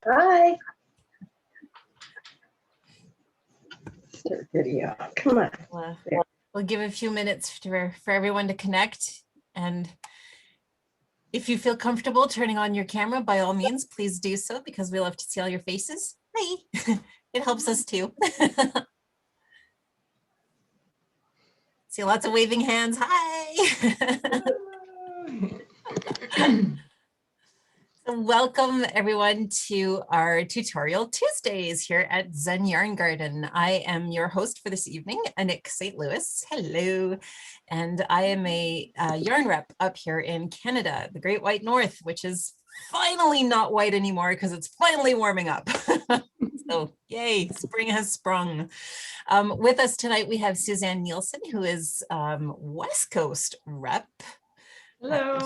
Hi. Start video. Come on. We'll give a few minutes for everyone to connect. And if you feel comfortable turning on your camera, by all means, please do so because we love to see all your faces. Hi. It helps us too. See lots of waving hands. Hi. So welcome everyone to our tutorial Tuesdays here at Zen Yarn Garden. I am your host for this evening, Anik St. Louis. Hello. And I am a yarn rep up here in Canada, the Great White North, which is finally not white anymore because it's finally warming up. So yay, spring has sprung. With us tonight, we have Suzanne Nielsen, who is West Coast rep. Hello.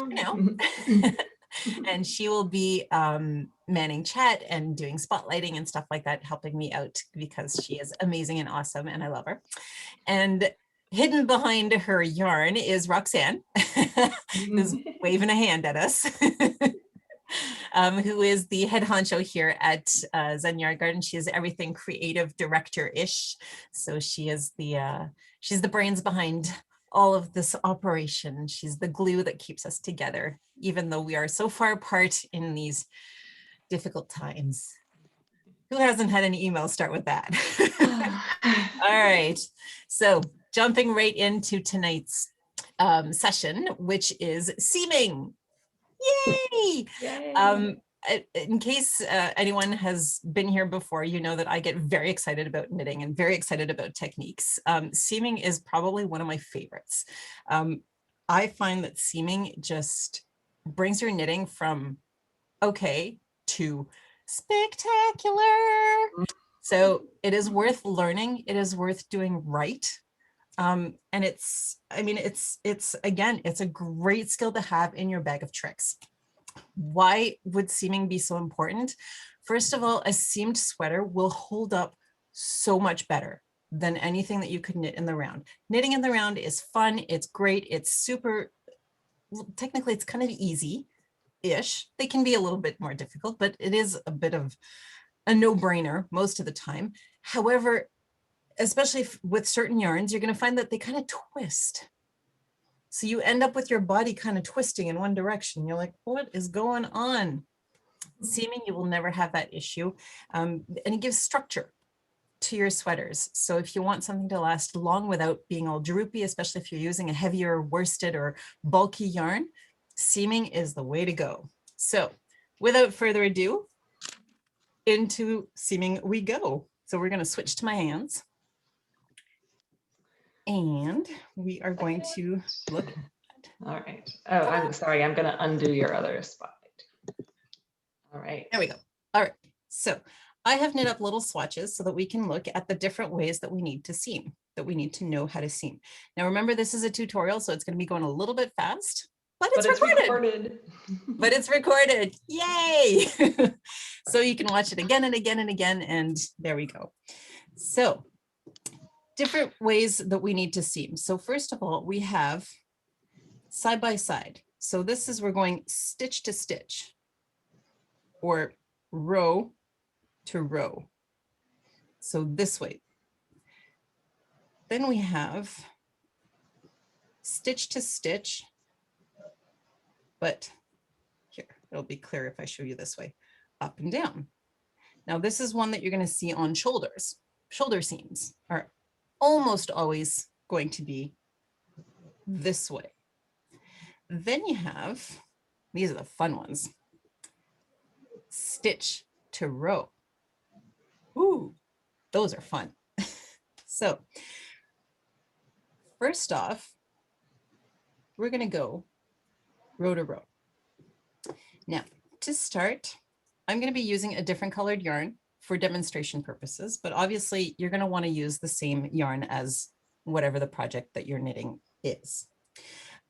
And she will be manning chat and doing spotlighting and stuff like that, helping me out because she is amazing and awesome and I love her. And hidden behind her yarn is Roxanne, who's waving a hand at us, who is the head honcho here at Zen Yarn Garden. She is everything creative director-ish. So she is she's the brains behind all of this operation. She's the glue that keeps us together, even though we are so far apart in these difficult times. Who hasn't had any emails start with that? All right, so jumping right into tonight's session, which is seaming. Yay! Yay. In case anyone has been here before, you know that I get very excited about knitting and very excited about techniques. Seaming is probably one of my favorites. I find that seaming just brings your knitting from okay to spectacular. So it is worth learning. It is worth doing right. And again, it's a great skill to have in your bag of tricks. Why would seaming be so important? First of all, a seamed sweater will hold up so much better than anything that you could knit in the round. Knitting in the round is fun. It's great. It's super, technically it's kind of easy-ish. They can be a little bit more difficult, but it is a bit of a no-brainer most of the time. However, especially with certain yarns, you're going to find that they kind of twist. So you end up with your body kind of twisting in one direction. You're like, what is going on? Seaming, you will never have that issue. And it gives structure to your sweaters. So if you want something to last long without being all droopy, especially if you're using a heavier worsted or bulky yarn, seaming is the way to go. So without further ado, into seaming we go. So we're going to switch to my hands. And we are going to look. All right. Oh, I'm sorry. I'm going to undo your other spotlight. All right. There we go. All right. So I have knit up little swatches so that we can look at the different ways that we need to seam, that we need to know how to seam. Now, remember, this is a tutorial, so it's going to be going a little bit fast, but it's recorded. But it's recorded. Yay. So you can watch it again and again and again. And there we go. So different ways that we need to seam. So first of all, we have side by side. So this is, we're going stitch to stitch or row to row. So this way. Then we have stitch to stitch, but here, it'll be clear if I show you this way, up and down. Now this is one that you're going to see on shoulders. Shoulder seams are almost always going to be this way. Then you have, these are the fun ones, stitch to row. Ooh, those are fun. So first off, we're going to go row to row. Now to start, I'm going to be using a different colored yarn for demonstration purposes, but obviously you're going to want to use the same yarn as whatever the project that you're knitting is.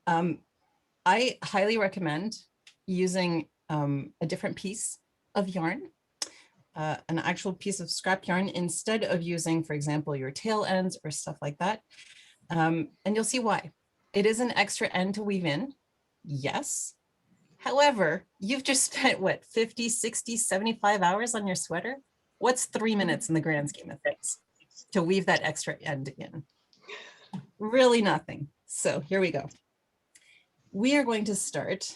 I highly recommend using a different piece of yarn, an actual piece of scrap yarn, instead of using, for example, your tail ends or stuff like that. And you'll see why. It is an extra end to weave in, yes. However, you've just spent what, 50, 60, 75 hours on your sweater? What's 3 minutes in the grand scheme of things to weave that extra end in? Really nothing. So here we go. We are going to start.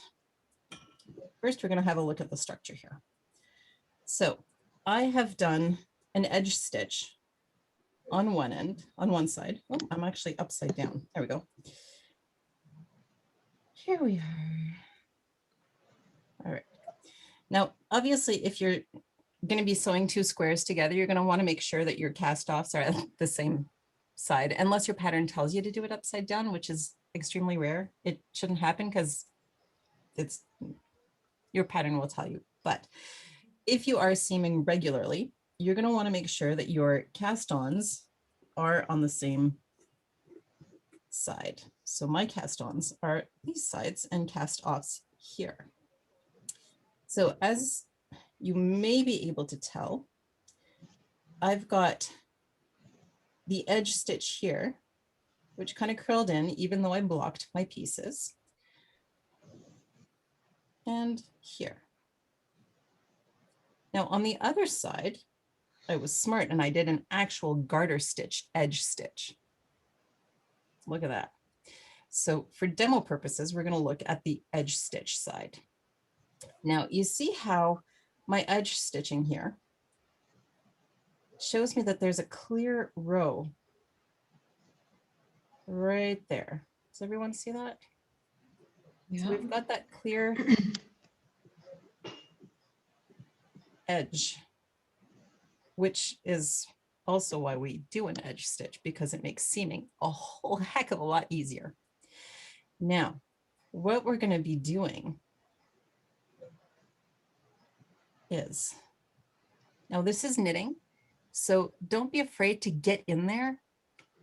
First, we're going to have a look at the structure here. So I have done an edge stitch on one end, on one side. Oh, I'm actually upside down. There we go. Here we are. All right. Now, obviously, if you're going to be sewing two squares together, you're going to want to make sure that your cast offs are at the same side, unless your pattern tells you to do it upside down, which is extremely rare. It shouldn't happen because it's your pattern will tell you. But if you are seaming regularly, you're going to want to make sure that your cast-ons are on the same side. So my cast-ons are these sides and cast-offs here. So as you may be able to tell, I've got the edge stitch here, which kind of curled in even though I blocked my pieces. And here. Now on the other side, I was smart and I did an actual garter stitch edge stitch. Look at that. So for demo purposes, we're going to look at the edge stitch side. Now you see how my edge stitching here shows me that there's a clear row right there. Does everyone see that? Yeah. So we've got that clear edge, which is also why we do an edge stitch, because it makes seaming a whole heck of a lot easier. Now, what we're going to be doing is, now this is knitting, so don't be afraid to get in there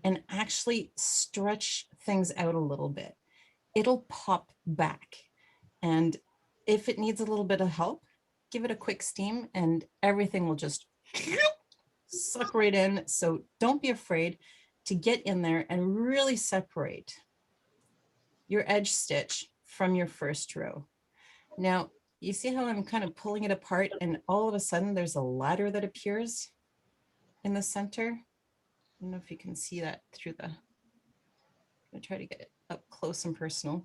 and actually stretch things out a little bit. It'll pop back. And if it needs a little bit of help, give it a quick steam and everything will just suck right in. So don't be afraid to get in there and really separate your edge stitch from your first row. Now, you see how I'm kind of pulling it apart and all of a sudden there's a ladder that appears in the center. I don't know if you can see that through the, I'm gonna try to get it up close and personal.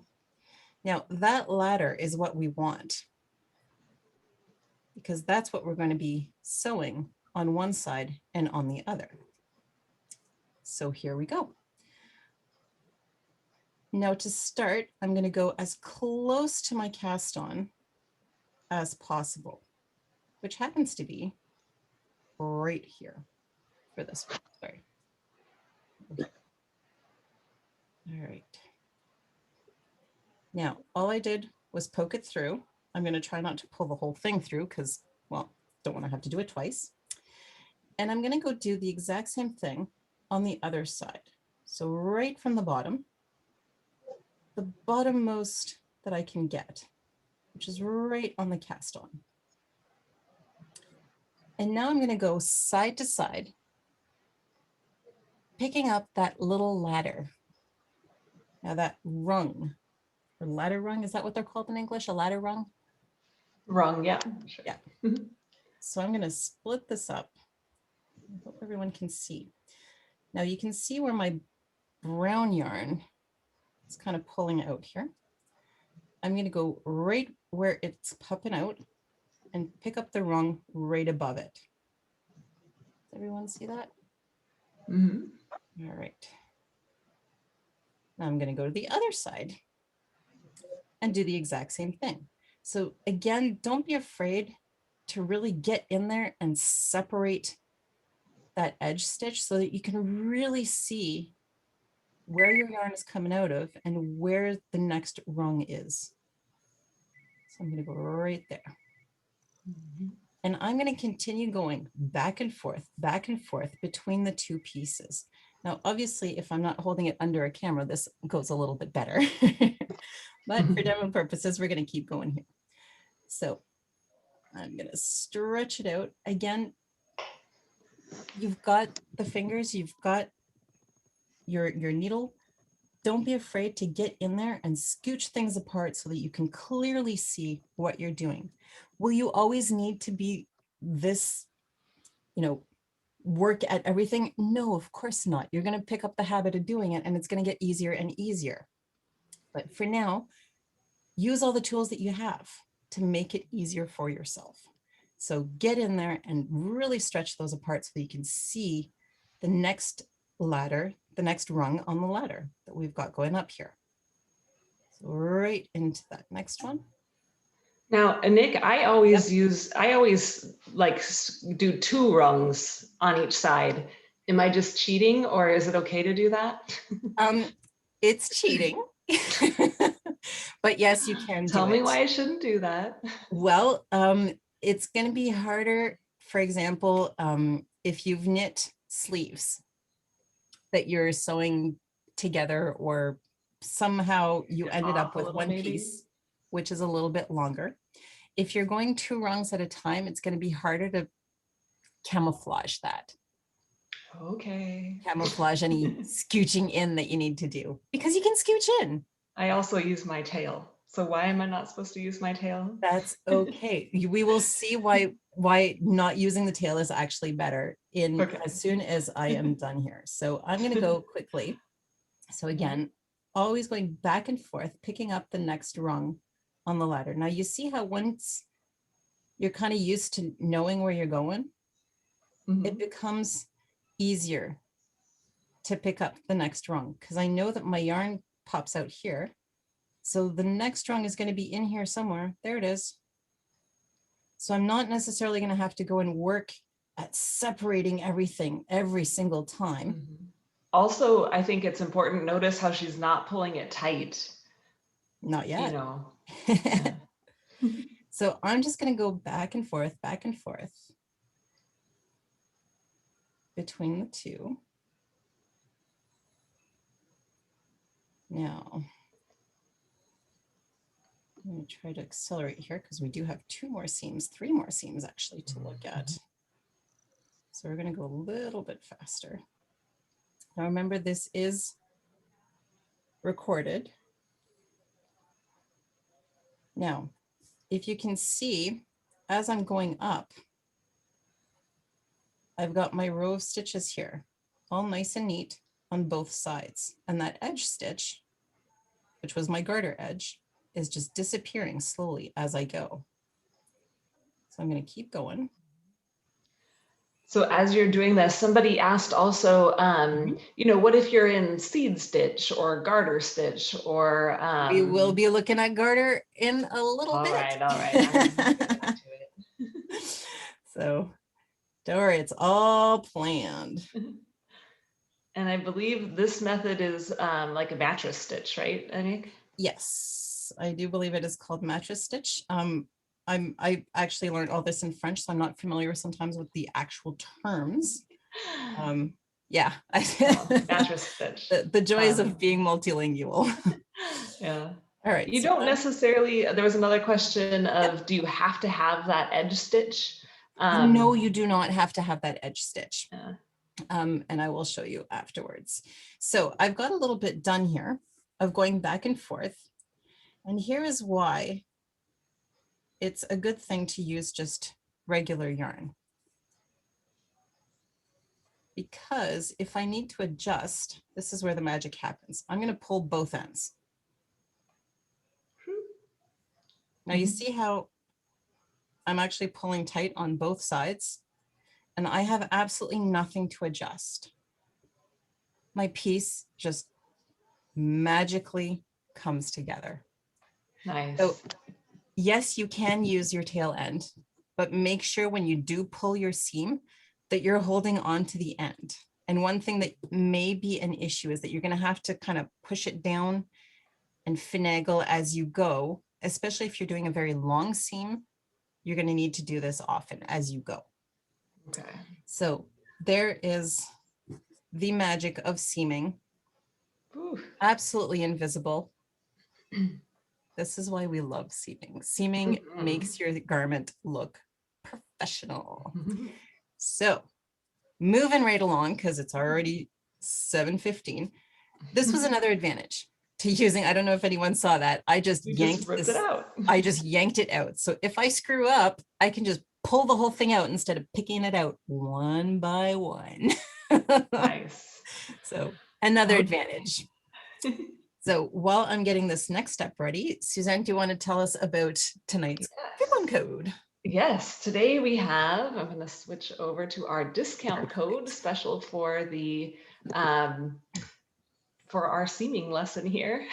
Now that ladder is what we want, because that's what we're going to be sewing on one side and on the other. So here we go. Now to start, I'm going to go as close to my cast on as possible, which happens to be right here for this one. Sorry. Okay. All right. Now, all I did was poke it through. I'm going to try not to pull the whole thing through because, well, don't want to have to do it twice. And I'm going to go do the exact same thing on the other side. So right from the bottommost that I can get, which is right on the cast on. And now I'm going to go side to side, picking up that little ladder. Now that rung, or ladder rung, is that what they're called in English? A ladder rung? Rung, yeah. Sure. Yeah. So I'm going to split this up. I hope everyone can see. Now you can see where my brown yarn is kind of pulling out here. I'm going to go right where it's popping out and pick up the rung right above it. Does everyone see that? Mm-hmm. All right. Now I'm going to go to the other side and do the exact same thing. So again, don't be afraid to really get in there and separate that edge stitch so that you can really see where your yarn is coming out of and where the next rung is. So I'm going to go right there. Mm-hmm. And I'm going to continue going back and forth between the two pieces. Now, obviously, if I'm not holding it under a camera, this goes a little bit better. But for demo purposes, we're going to keep going here. So I'm going to stretch it out. Again, you've got the fingers, you've got your needle. don't be afraid to get in there and scooch things apart so that you can clearly see what you're doing. Will you always need to be this, work at everything? No, of course not. You're going to pick up the habit of doing it and it's going to get easier and easier. But for now, use all the tools that you have to make it easier for yourself. So get in there and really stretch those apart so that you can see the next ladder, the next rung on the ladder that we've got going up here. So right into that next one. Now, Nick, I always do 2 rungs on each side. Am I just cheating, or is it okay to do that? It's cheating, but yes, you can Tell do me it. why I shouldn't do that. Well, it's going to be harder. For example, if you've knit sleeves that you're sewing together, or somehow you ended up with one piece, which is a little bit longer. If you're going 2 rungs at a time, it's going to be harder to camouflage that. Okay. Camouflage any scooching in that you need to do, because you can scooch in. I also use my tail. So why am I not supposed to use my tail? That's okay. We will see why not using the tail is actually better as soon as I am done here. So I'm going to go quickly. So again, always going back and forth, picking up the next rung on the ladder. Now you see how once you're kind of used to knowing where you're going, it becomes easier to pick up the next rung, because I know that my yarn pops out here. So the next rung is going to be in here somewhere. There it is. So I'm not necessarily going to have to go and work at separating everything every single time. Also, I think it's important, notice how she's not pulling it tight. Not yet. Yeah. So I'm just going to go back and forth between the 2. Now, I'm going to try to accelerate here because we do have 3 more seams actually to look at. So we're going to go a little bit faster. Now remember, this is recorded. Now, if you can see, as I'm going up, I've got my row of stitches here, all nice and neat on both sides. And that edge stitch, which was my garter edge, is just disappearing slowly as I go. So I'm going to keep going. So as you're doing this, somebody asked also, what if you're in seed stitch or garter stitch, or we will be looking at garter in a little bit. All right. I'm gonna get back to it. So don't worry, it's all planned. And I believe this method is like a mattress stitch, right, Nick? Yes, I do believe it is called mattress stitch. I actually learned all this in French, so I'm not familiar sometimes with the actual terms. Yeah. Mattress stitch. The joys of being multilingual. Yeah. All right. You don't necessarily, there was another question of, do you have to have that edge stitch? No, you do not have to have that edge stitch. Yeah. And I will show you afterwards. So I've got a little bit done here of going back and forth. And here is why it's a good thing to use just regular yarn. Because if I need to adjust, this is where the magic happens. I'm going to pull both ends. Now you see how I'm actually pulling tight on both sides, and I have absolutely nothing to adjust. My piece just magically comes together. Nice. So yes, you can use your tail end, but make sure when you do pull your seam that you're holding on to the end. And one thing that may be an issue is that you're going to have to kind of push it down and finagle as you go, especially if you're doing a very long seam. You're going to need to do this often as you go. Okay. So there is the magic of seaming. Ooh. Absolutely invisible. This is why we love seaming. Seaming makes your garment look professional. So moving right along, because it's already 7:15. This was another advantage to using, I don't know if anyone saw that. I just You yanked just ripped this, it out. I just yanked it out. So if I screw up, I can just pull the whole thing out instead of picking it out one by one. Nice. So another Okay. advantage. So while I'm getting this next step ready, Suzanne, do you want to tell us about tonight's coupon code? Yes, today we have, I'm going to switch over to our discount code special for the for our seaming lesson here.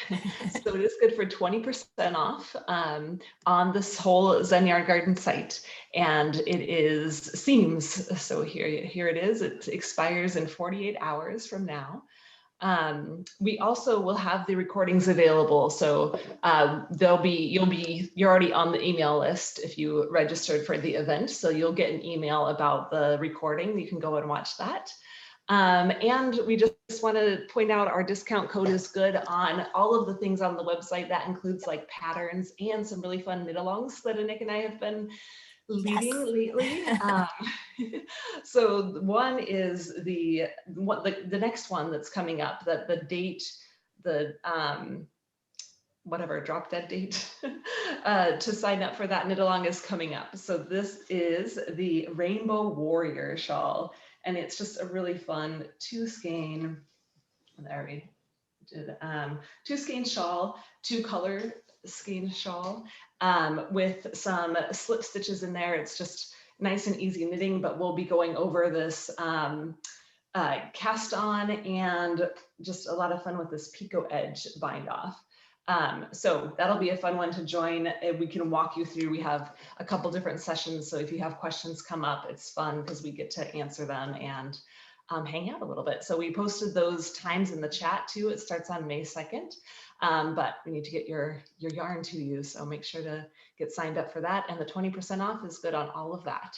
So it is good for 20% off on this whole Zen Yard Garden site. And it is seams. So here it is. It expires in 48 hours from now. We also will have the recordings available. So you're already on the email list if you registered for the event. So you'll get an email about the recording. You can go and watch that. And we just want to point out our discount code is good on all of the things on the website. That includes like patterns and some really fun knit-alongs that Nick and I have been leading lately. So one is the next one that's coming up, that the date, the whatever drop dead date to sign up for that knit-along is coming up. So this is the Rainbow Warrior shawl. And it's just a really fun two skein shawl, 2-color skein shawl with some slip stitches in there. It's just nice and easy knitting, but we'll be going over this cast on and just a lot of fun with this picot edge bind off. So that'll be a fun one to join. We can walk you through. We have a couple different sessions. So if you have questions come up, it's fun because we get to answer them and hang out a little bit. So we posted those times in the chat too. It starts on May 2nd, but we need to get your yarn to you. So make sure to get signed up for that. And the 20% off is good on all of that.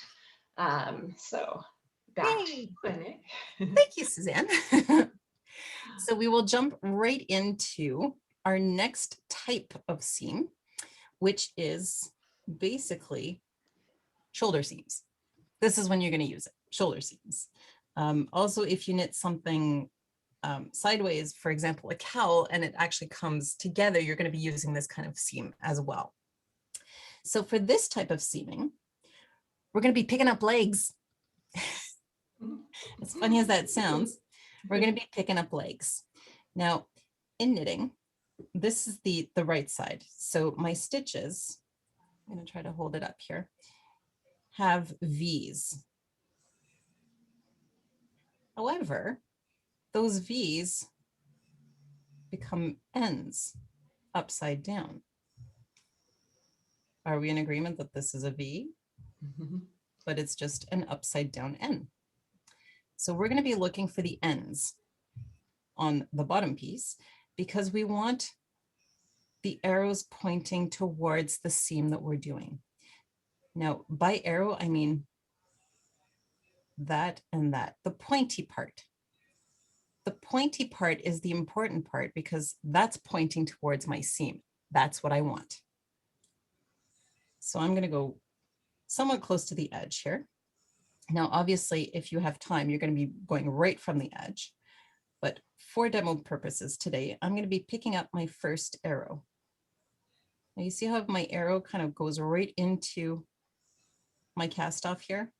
So back to you, Nick. Thank you, Suzanne. So we will jump right into our next type of seam, which is basically shoulder seams. This is when you're going to use it, shoulder seams. Also, if you knit something sideways, for example, a cowl, and it actually comes together, you're going to be using this kind of seam as well. So for this type of seaming, we're going to be picking up legs. As funny as that sounds, we're going to be picking up legs. Now, in knitting, this is the right side. So my stitches, I'm going to try to hold it up here, have V's. However, those V's become N's upside down. Are we in agreement that this is a V? Mm-hmm. But it's just an upside down N. So we're going to be looking for the N's on the bottom piece because we want the arrows pointing towards the seam that we're doing. Now, by arrow, I mean that and that, the pointy part. The pointy part is the important part because that's pointing towards my seam. That's what I want. So I'm going to go somewhat close to the edge here. Now, obviously, if you have time, you're going to be going right from the edge. But for demo purposes today, I'm going to be picking up my first arrow. Now you see how my arrow kind of goes right into my cast off here?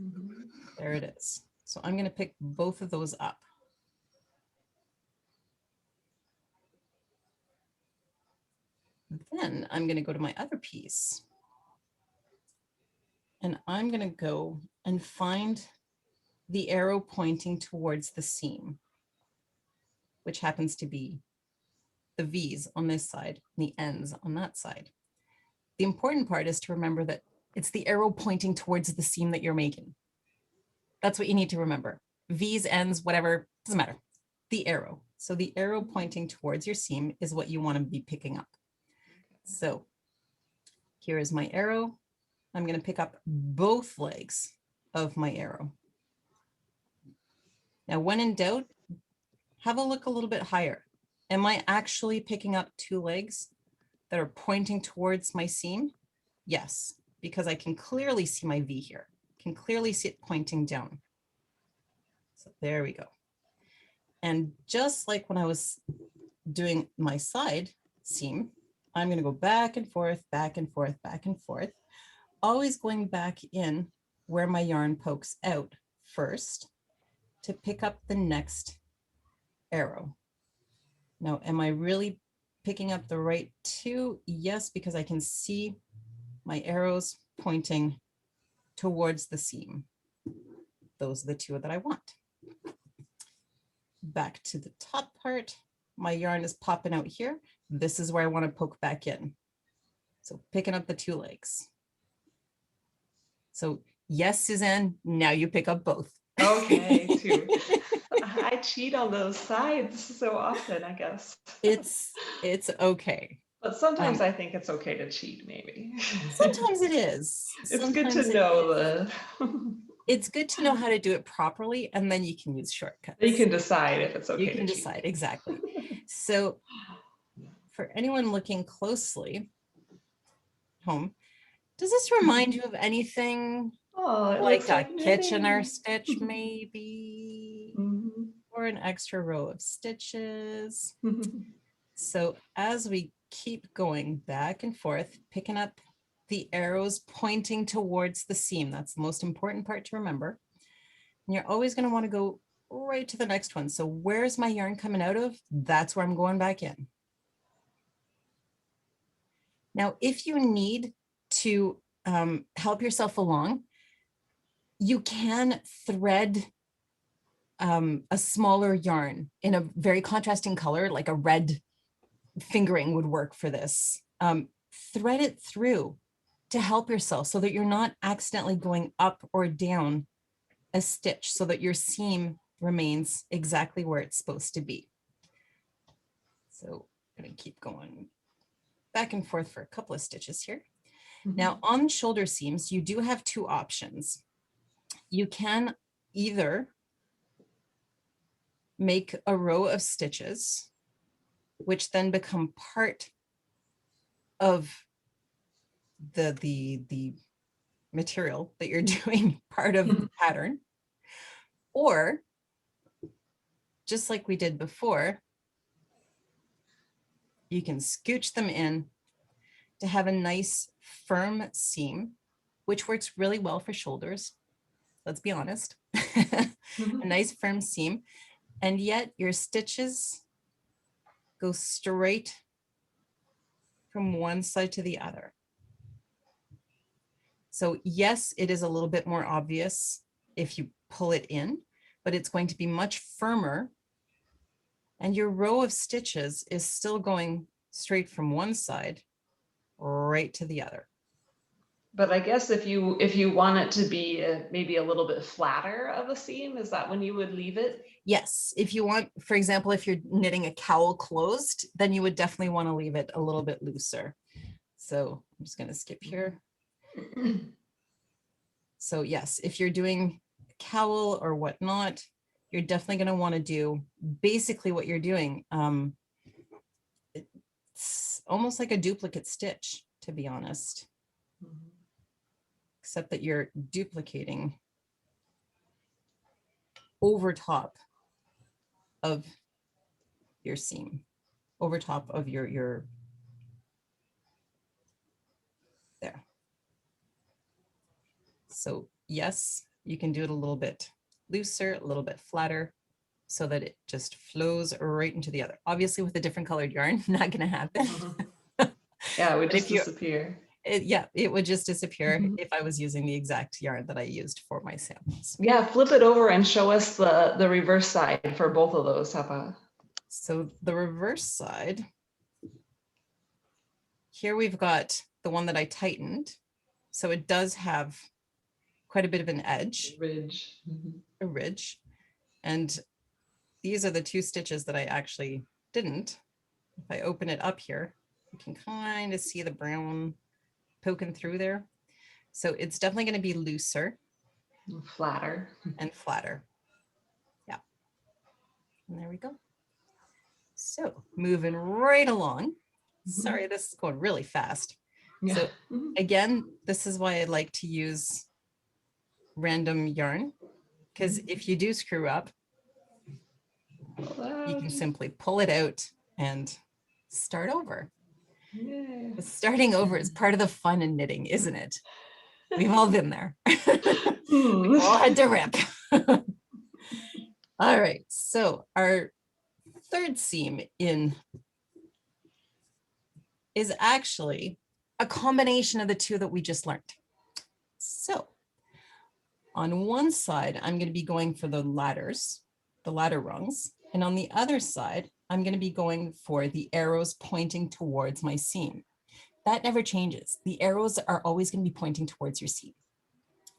Mm-hmm. There it is. So I'm going to pick both of those up. Then I'm going to go to my other piece. And I'm going to go and find the arrow pointing towards the seam, which happens to be the V's on this side, and the N's on that side. The important part is to remember that it's the arrow pointing towards the seam that you're making. That's what you need to remember. V's, N's, whatever, doesn't matter. The arrow. So the arrow pointing towards your seam is what you want to be picking up. So here is my arrow. I'm going to pick up both legs of my arrow. Now, when in doubt, have a look a little bit higher. Am I actually picking up two legs that are pointing towards my seam? Yes, because I can clearly see my V here. Can clearly see it pointing down. So there we go. And just like when I was doing my side seam, I'm going to go back and forth, back and forth, back and forth, always going back in where my yarn pokes out first to pick up the next arrow. Now, am I really picking up the right two? Yes, because I can see my arrows pointing towards the seam. Those are the two that I want. Back to the top part, my yarn is popping out here. This is where I want to poke back in. So picking up the two legs. So yes, Suzanne, now you pick up both. Okay, too. I cheat on those sides so often, I guess. It's okay. But sometimes I think it's okay to cheat, maybe. Sometimes it is. It's good Sometimes to it know is. the. It's good to know how to do it properly, and then you can use shortcuts. You can decide if it's okay. You can decide, exactly. So for anyone looking closely home, does this remind you of anything? Oh, it Like looks a Kitchener knitting. stitch, maybe, Mhm. or an extra row of stitches. So as we keep going back and forth, picking up the arrows pointing towards the seam, that's the most important part to remember. And you're always going to want to go right to the next one. So where's my yarn coming out of? That's where I'm going back in. Now, if you need to help yourself along, you can thread a smaller yarn in a very contrasting color, like a red fingering would work for this. Thread it through to help yourself so that you're not accidentally going up or down a stitch, so that your seam remains exactly where it's supposed to be. So I'm going to keep going back and forth for a couple of stitches here. Now on shoulder seams, you do have two options. You can either make a row of stitches, which then become part of the material that you're doing, part of the pattern, or just like we did before, you can scooch them in to have a nice firm seam, which works really well for shoulders. Let's be honest. A nice firm seam, and yet your stitches go straight from one side to the other. So yes, it is a little bit more obvious if you pull it in, but it's going to be much firmer. And your row of stitches is still going straight from one side right to the other. But I guess if you want it to be maybe a little bit flatter of a seam, is that when you would leave it? Yes, if you want, for example, if you're knitting a cowl closed, then you would definitely want to leave it a little bit looser. So I'm just going to skip here. So yes, if you're doing a cowl or whatnot, you're definitely going to want to do basically what you're doing. It's almost like a duplicate stitch, to be honest, except that you're duplicating over top of your seam, over top of your there. So yes, you can do it a little bit looser, a little bit flatter, so that it just flows right into the other. Obviously with a different colored yarn, not going to happen. Yeah, it would But just if you- disappear. It would just disappear if I was using the exact yarn that I used for my samples. Yeah, flip it over and show us the reverse side for both of those. Have a So the reverse side, here we've got the one that I tightened. So it does have quite a bit of an edge, ridge. a ridge. And these are the two stitches that I actually didn't. If I open it up here, you can kind of see the brown poking through there. So it's definitely going to be looser Flatter. and flatter. Yeah. And there we go. So moving right along. Sorry, this is going really fast. Yeah. So again, this is why I like to use random yarn, because if you do screw up, you can simply pull it out and start over. Yay. Starting over is part of the fun in knitting, isn't it? We've all been there. Hmm. We've all had to rip. All right, so our third seam in is actually a combination of the two that we just learned. So on one side, I'm going to be going for the ladders, the ladder rungs. And on the other side, I'm going to be going for the arrows pointing towards my seam. That never changes. The arrows are always going to be pointing towards your seam,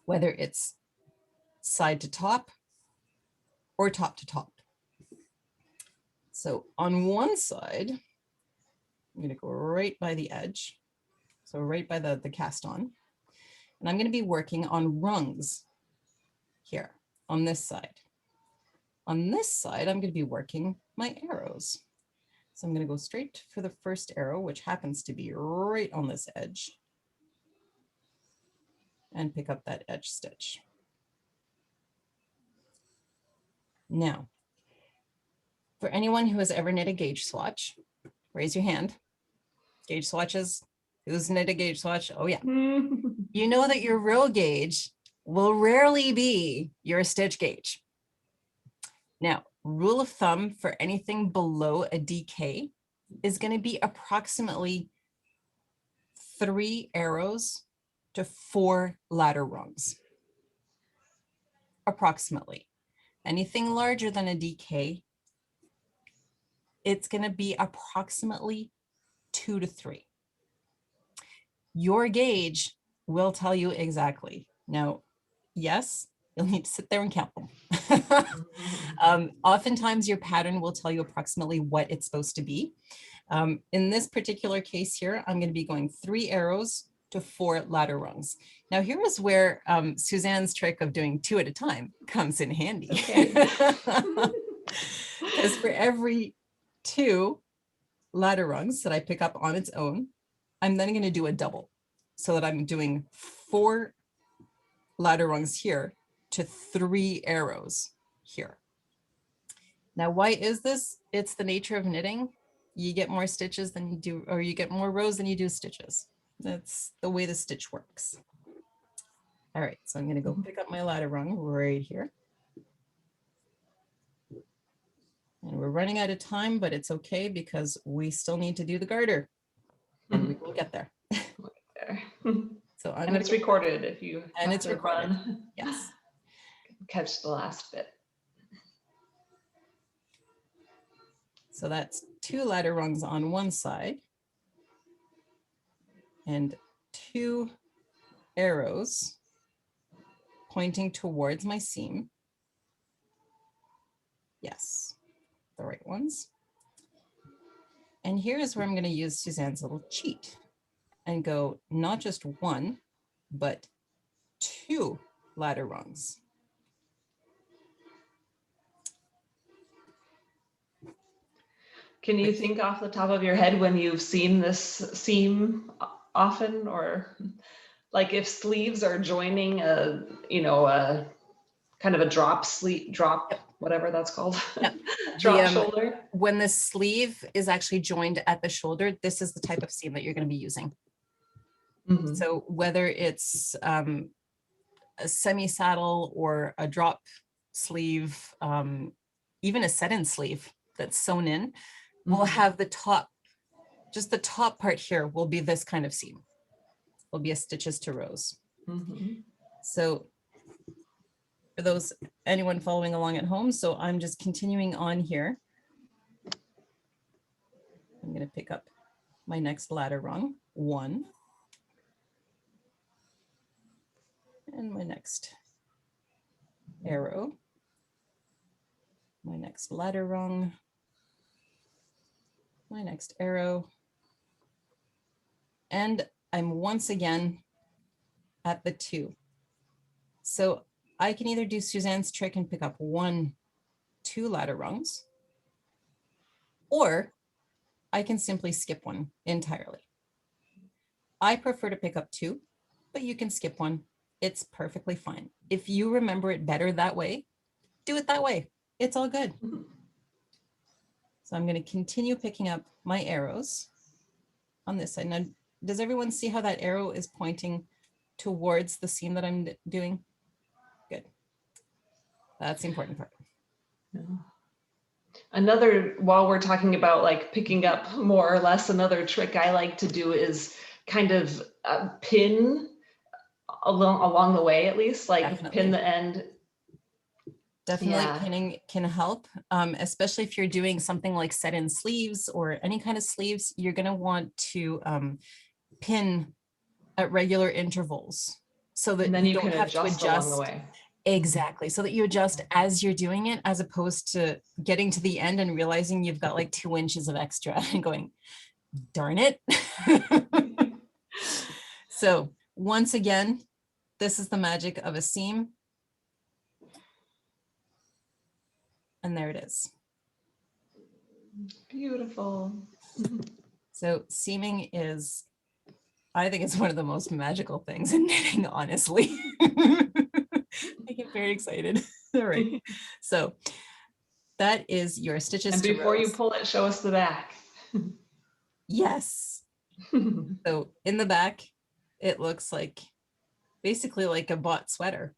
whether it's side to top or top to top. So on one side, I'm going to go right by the edge. So right by the cast on. And I'm going to be working on rungs here on this side. On this side, I'm going to be working my arrows. So I'm going to go straight for the first arrow, which happens to be right on this edge, and pick up that edge stitch. Now, for anyone who has ever knit a gauge swatch, raise your hand. Gauge swatches, who's knit a gauge swatch? Oh yeah. You know that your real gauge will rarely be your stitch gauge. Now, rule of thumb for anything below a DK is going to be approximately 3 arrows to 4 ladder rungs. Approximately. Anything larger than a DK, it's going to be approximately 2 to 3. Your gauge will tell you exactly. Now, yes, you'll need to sit there and count them. Oftentimes your pattern will tell you approximately what it's supposed to be. In this particular case here, I'm going to be going 3 arrows to 4 ladder rungs. Now here is where Suzanne's trick of doing 2 at a time comes in handy. Because for every 2 ladder rungs that I pick up on its own, I'm then going to do a double so that I'm doing 4 ladder rungs here to 3 arrows here. Now, why is this? It's the nature of knitting. You get more stitches than you do, or you get more rows than you do stitches. That's the way the stitch works. All right, so I'm going to go pick up my ladder rung right here. And we're running out of time, but it's okay because we still need to do the garter and we will get there. So I'm and it's recorded if you and have it's to recorded. run. Yes. Catch the last bit. So that's 2 ladder rungs on one side and 2 arrows pointing towards my seam. Yes, the right ones. And here is where I'm going to use Suzanne's little cheat and go not just 1, but 2 ladder rungs. Can you think off the top of your head when you've seen this seam often, or like if sleeves are joining a, you know, a kind of a drop sleeve, drop, whatever that's called, Yep. drop shoulder? When the sleeve is actually joined at the shoulder, this is the type of seam that you're going to be using. Mm-hmm. So whether it's a semi-saddle or a drop sleeve, even a set-in sleeve that's sewn in, will have the top, just the top part here will be this kind of seam. Will be a stitches to rows. So for those, anyone following along at home, so I'm just continuing on here. I'm going to pick up my next ladder rung, 1. And my next arrow, my next ladder rung, my next arrow, and I'm once again at the 2. So I can either do Suzanne's trick and pick up 1, 2 ladder rungs, or I can simply skip one entirely. I prefer to pick up 2, but you can skip one. It's perfectly fine. If you remember it better that way, do it that way. It's all good. So I'm going to continue picking up my arrows on this side. Now, does everyone see how that arrow is pointing towards the seam that I'm doing? Good. That's the important part. Another, while we're talking about like picking up more or less, another trick I like to do is kind of pin along the way, at least, like Definitely. pin the end. Definitely Yeah. pinning can help, especially if you're doing something like set in sleeves or any kind of sleeves. You're going to want to pin at regular intervals so that And then you don't can have to adjust along the adjust. way. Exactly. So that you adjust as you're doing it, as opposed to getting to the end and realizing you've got like 2 inches of extra and going, darn it. So once again, this is the magic of a seam. And there it is. Beautiful. So seaming is, I think it's one of the most magical things in knitting, honestly. I get very excited. All right. So that is your stitches And to before you rows. pull it, show us the back. Yes. So in the back, it looks like basically like a bought sweater.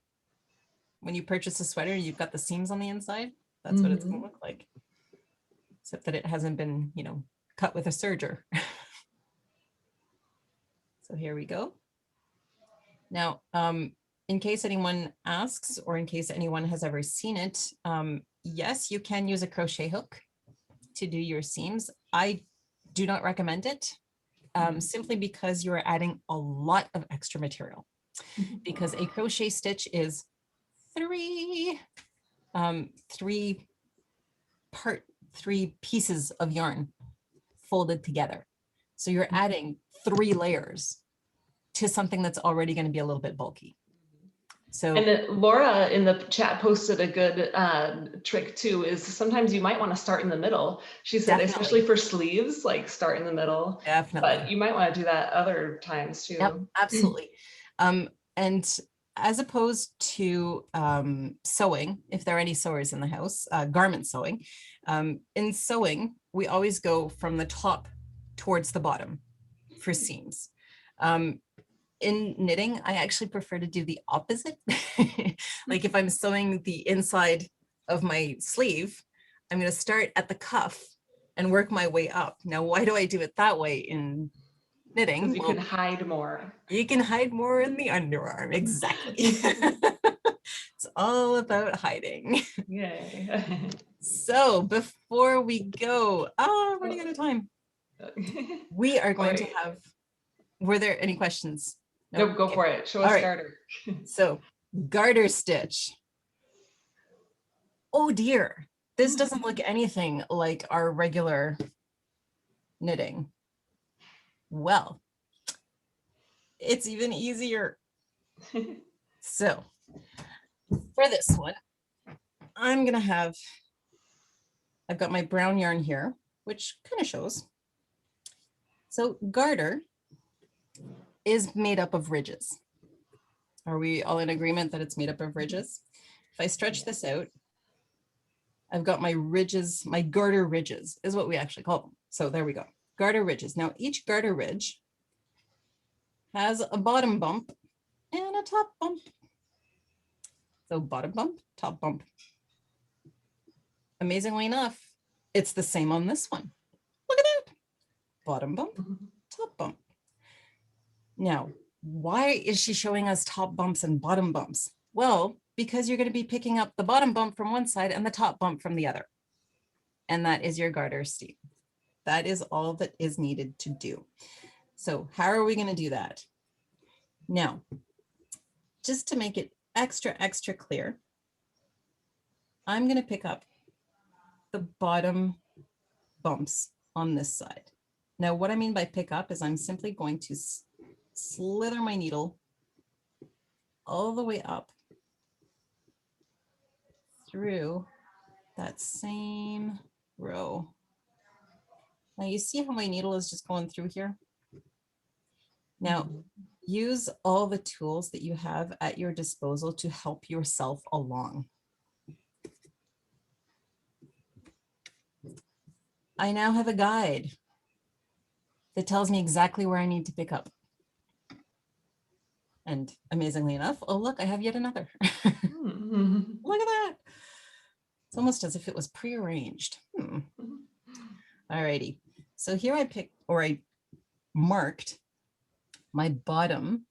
When you purchase a sweater, you've got the seams on the inside. That's what it's going to look like. Except that it hasn't been, you know, cut with a serger. So here we go. Now, in case anyone asks, or in case anyone has ever seen it, yes, you can use a crochet hook to do your seams. I do not recommend it, simply because you are adding a lot of extra material. Because a crochet stitch is three pieces of yarn folded together. So you're adding 3 layers to something that's already going to be a little bit bulky. So, and Laura in the chat posted a good trick too, is sometimes you might want to start in the middle. She said, definitely. Especially for sleeves, like start in the middle. Definitely. But you might want to do that other times too. Yep, absolutely. And as opposed to sewing, if there are any sewers in the house, garment sewing, in sewing, we always go from the top towards the bottom for seams. In knitting, I actually prefer to do the opposite. Like if I'm sewing the inside of my sleeve, I'm going to start at the cuff and work my way up. Now, why do I do it that way in knitting? Because you can hide more. You can hide more in the underarm. Exactly. It's all about hiding. Yay. So before we go, running out of time. We are going to have, were there any questions? Nope, go for it. Show us Garter. So Garter Stitch. Oh dear, this doesn't look anything like our regular knitting. Well, it's even easier. So for this one, I'm gonna have, I've got my brown yarn here, which kind of shows. So garter is made up of ridges. Are we all in agreement that it's made up of ridges? If I stretch this out, I've got my ridges, my garter ridges is what we actually call them. So there we go, garter ridges. Now each garter ridge has a bottom bump and a top bump. So bottom bump, top bump. Amazingly enough, it's the same on this one. Look at that. Bottom bump, top bump. Now, why is she showing us top bumps and bottom bumps? Well, because you're going to be picking up the bottom bump from one side and the top bump from the other. And that is your garter seam. That is all that is needed to do. So how are we going to do that? Now, just to make it extra clear, I'm going to pick up the bottom bumps on this side. Now, what I mean by pick up is I'm simply going to slither my needle all the way up through that same row. Now you see how my needle is just going through here? Now, use all the tools that you have at your disposal to help yourself along. I now have a guide that tells me exactly where I need to pick up. And amazingly enough, oh look, I have yet another. Look at that. It's almost as if it was prearranged. All righty. So here I picked, or I marked my bottom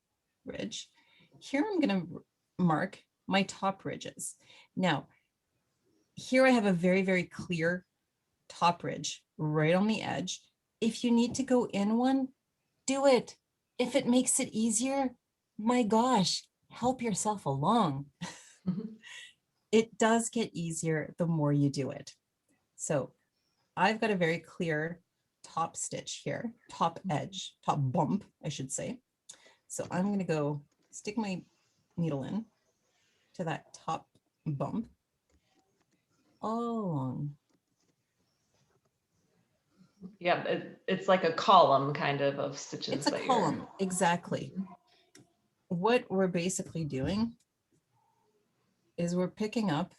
ridge. Here I'm going to mark my top ridges. Now, here I have a very, very clear top ridge right on the edge. If you need to go in one, do it. If it makes it easier, my gosh, help yourself along. It does get easier the more you do it. So I've got a very clear top stitch here, top edge, top bump, I should say. So I'm going to go stick my needle in to that top bump all along. Yeah, it's like a column kind of stitches. It's a column, exactly. What we're basically doing is we're picking up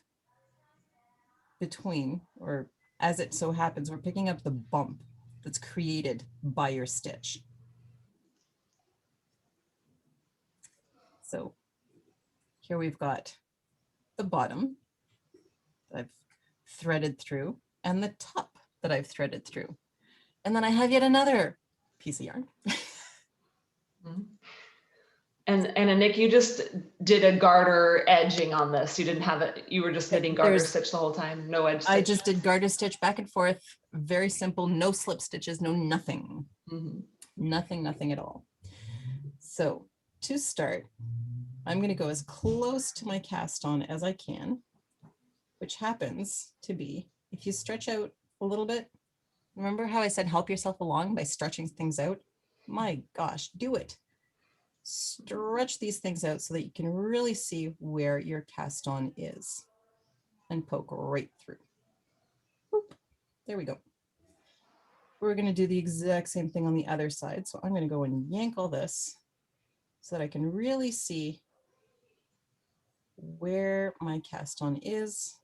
between, or as it so happens, we're picking up the bump that's created by your stitch. So here we've got the bottom that I've threaded through and the top that I've threaded through. And then I have yet another piece of yarn. And Nick, you just did a garter edging on this. You didn't have it. You were just knitting garter stitch the whole time. No edge stitch. I just did garter stitch back and forth. Very simple. No slip stitches. No nothing. Nothing at all. So to start, I'm going to go as close to my cast on as I can, which happens to be, if you stretch out a little bit, remember how I said help yourself along by stretching things out? My gosh, do it. Stretch these things out so that you can really see where your cast on is and poke right through. Boop. There we go. We're going to do the exact same thing on the other side. So I'm going to go and yank all this so that I can really see where my cast on is.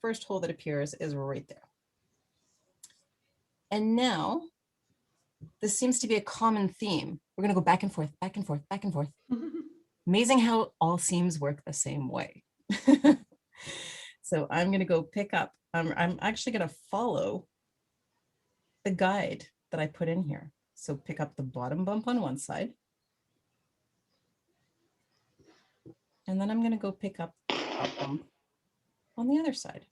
First hole that appears is right there. And now this seems to be a common theme. We're going to go back and forth, back and forth, back and forth. Amazing how all seams work the same way. So I'm going to go pick up, I'm actually going to follow the guide that I put in here. So pick up the bottom bump on one side. And then I'm going to go pick up the top bump on the other side.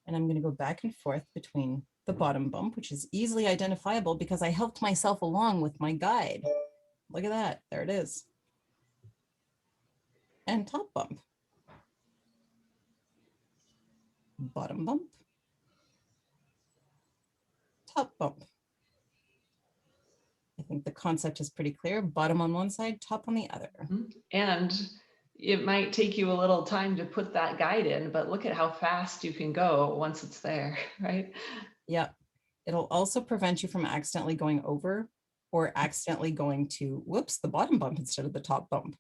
And I'm going to go back and forth between the bottom bump, which is easily identifiable because I helped myself along with my guide. Look at that. There it is. And top bump. Bottom bump. Top bump. I think the concept is pretty clear. Bottom on one side, top on the other. And it might take you a little time to put that guide in, but look at how fast you can go once it's there, right? Yeah. It'll also prevent you from accidentally going over or accidentally going to, whoops, the bottom bump instead of the top bump.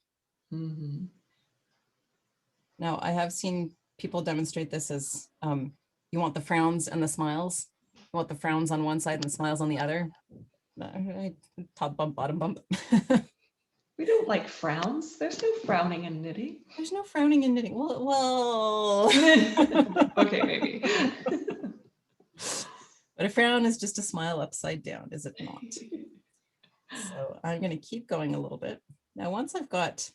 Now, I have seen people demonstrate this as you want the frowns and the smiles. You want the frowns on one side and the smiles on the other. Top bump, bottom bump. We don't like frowns. There's no frowning in knitting. There's no frowning in knitting. Well. Okay, maybe. But a frown is just a smile upside down, is it not? So I'm going to keep going a little bit. Now, once I've got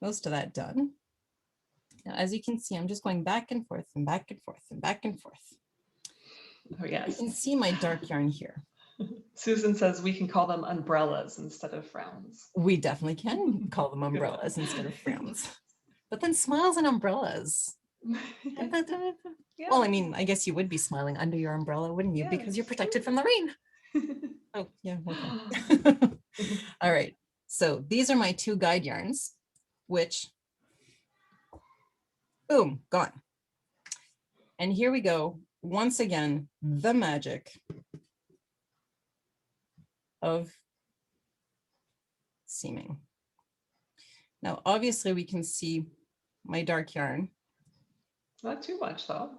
most of that done, now, as you can see, I'm just going back and forth and back and forth and back and forth. Oh, yes. You can see my dark yarn here. Susan says we can call them umbrellas instead of frowns. We definitely can call them umbrellas instead of frowns. But then smiles and umbrellas. Yeah. Well, I mean, I guess you would be smiling under your umbrella, wouldn't you? Yes. Because you're protected from the rain. Oh, yeah. Okay. All right. So these are my two guide yarns, which, boom, gone. And here we go. Once again, the magic of seaming. Now, obviously, we can see my dark yarn Not too much though.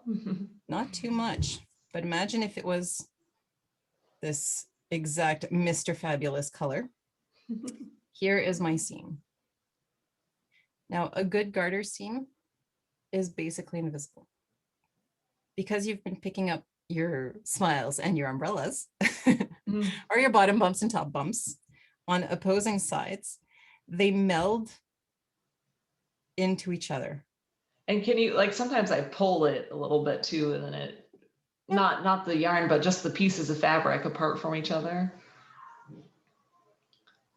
Not too much, but imagine if it was this exact Mr. Fabulous color. Here is my seam. Now, a good garter seam is basically invisible. Because you've been picking up your smiles and your umbrellas, or your bottom bumps and top bumps on opposing sides, they meld into each other. And can you, like, sometimes I pull it a little bit too, and then it, not the yarn, but just the pieces of fabric apart from each other.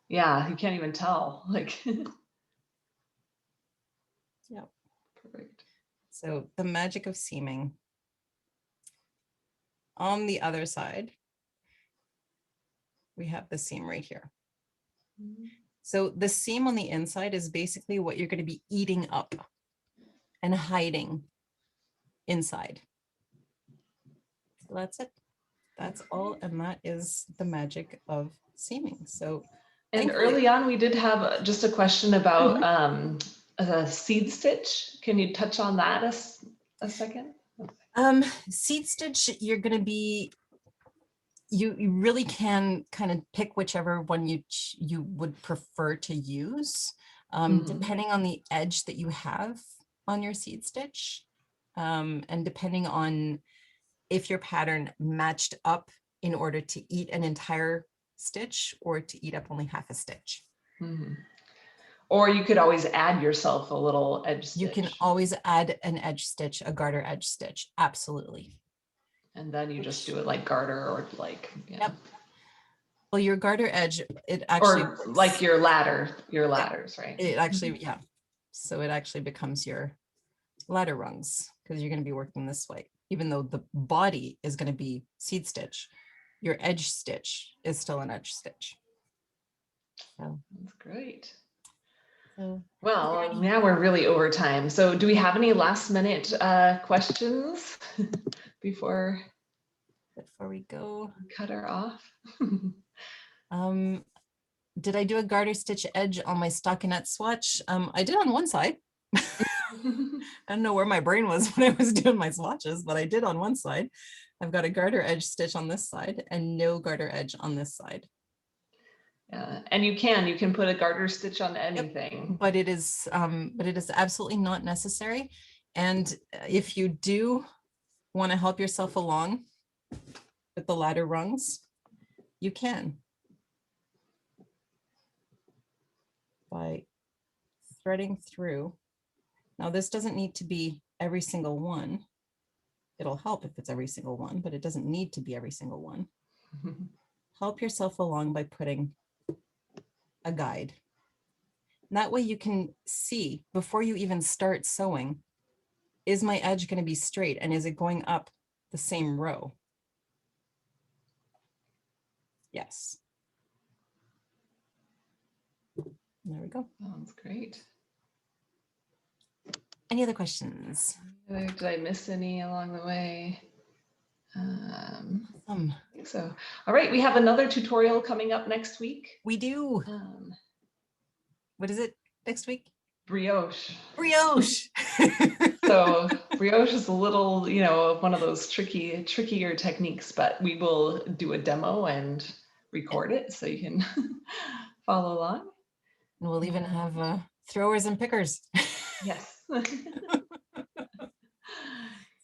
Yeah, you can't even tell. Like, Yeah. perfect. So the magic of seaming. On the other side, we have the seam right here. So the seam on the inside is basically what you're going to be eating up and hiding inside. So that's it. That's all. And that is the magic of seaming. So And thankfully- early on, we did have just a question about a seed stitch. Can you touch on that a second? Seed stitch, you're going to be, you really can kind of pick whichever one you would prefer to use, depending on the edge that you have on your seed stitch, and depending on if your pattern matched up in order to eat an entire stitch or to eat up only half a stitch. Or you could always add yourself a little edge stitch. You can always add an edge stitch, a garter edge stitch. Absolutely. And then you just do it like garter or like, Yep. Well, your garter edge, it actually or like your ladders, right? It actually, yeah. So it actually becomes your ladder rungs because you're going to be working this way. Even though the body is going to be seed stitch, your edge stitch is still an edge stitch. So That's great. So, Well, now we're really over time. So do we have any last minute questions before we go? we cut her off? Did I do a garter stitch edge on my stockinette swatch? I did on one side. I don't know where my brain was when I was doing my swatches, but I did on one side. I've got a garter edge stitch on this side and no garter edge on this side. Yeah, and you can put a garter stitch on anything. But it is absolutely not necessary. And if you do want to help yourself along with the ladder rungs, you can by threading through. Now this doesn't need to be every single one. It'll help if it's every single one, but it doesn't need to be every single one. Help yourself along by putting a guide. And that way you can see before you even start sewing, is my edge going to be straight and is it going up the same row? Yes. There we go. Sounds great. Any other questions? Did I miss any along the way? I think so. All right, we have another tutorial coming up next week. We do. What is it next week? Brioche. Brioche. So brioche is a little, one of those trickier techniques, but we will do a demo and record it so you can follow along. And we'll even have throwers and pickers. Yes.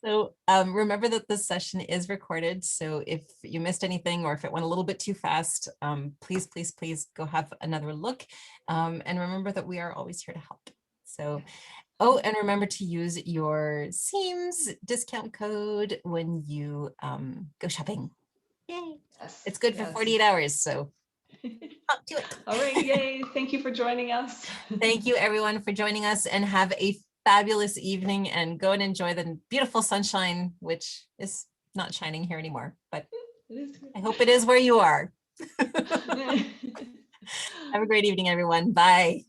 So remember that this session is recorded. So if you missed anything or if it went a little bit too fast, please, please, please go have another look. And remember that we are always here to help. So, oh, and remember to use your seams discount code when you go shopping. Yay. Yes. It's good for 48 hours. So up to it. All right. Yay. Thank you for joining us. Thank you everyone for joining us and have a fabulous evening and go and enjoy the beautiful sunshine, which is not shining here anymore, but I hope it is where you are. Have a great evening, everyone. Bye.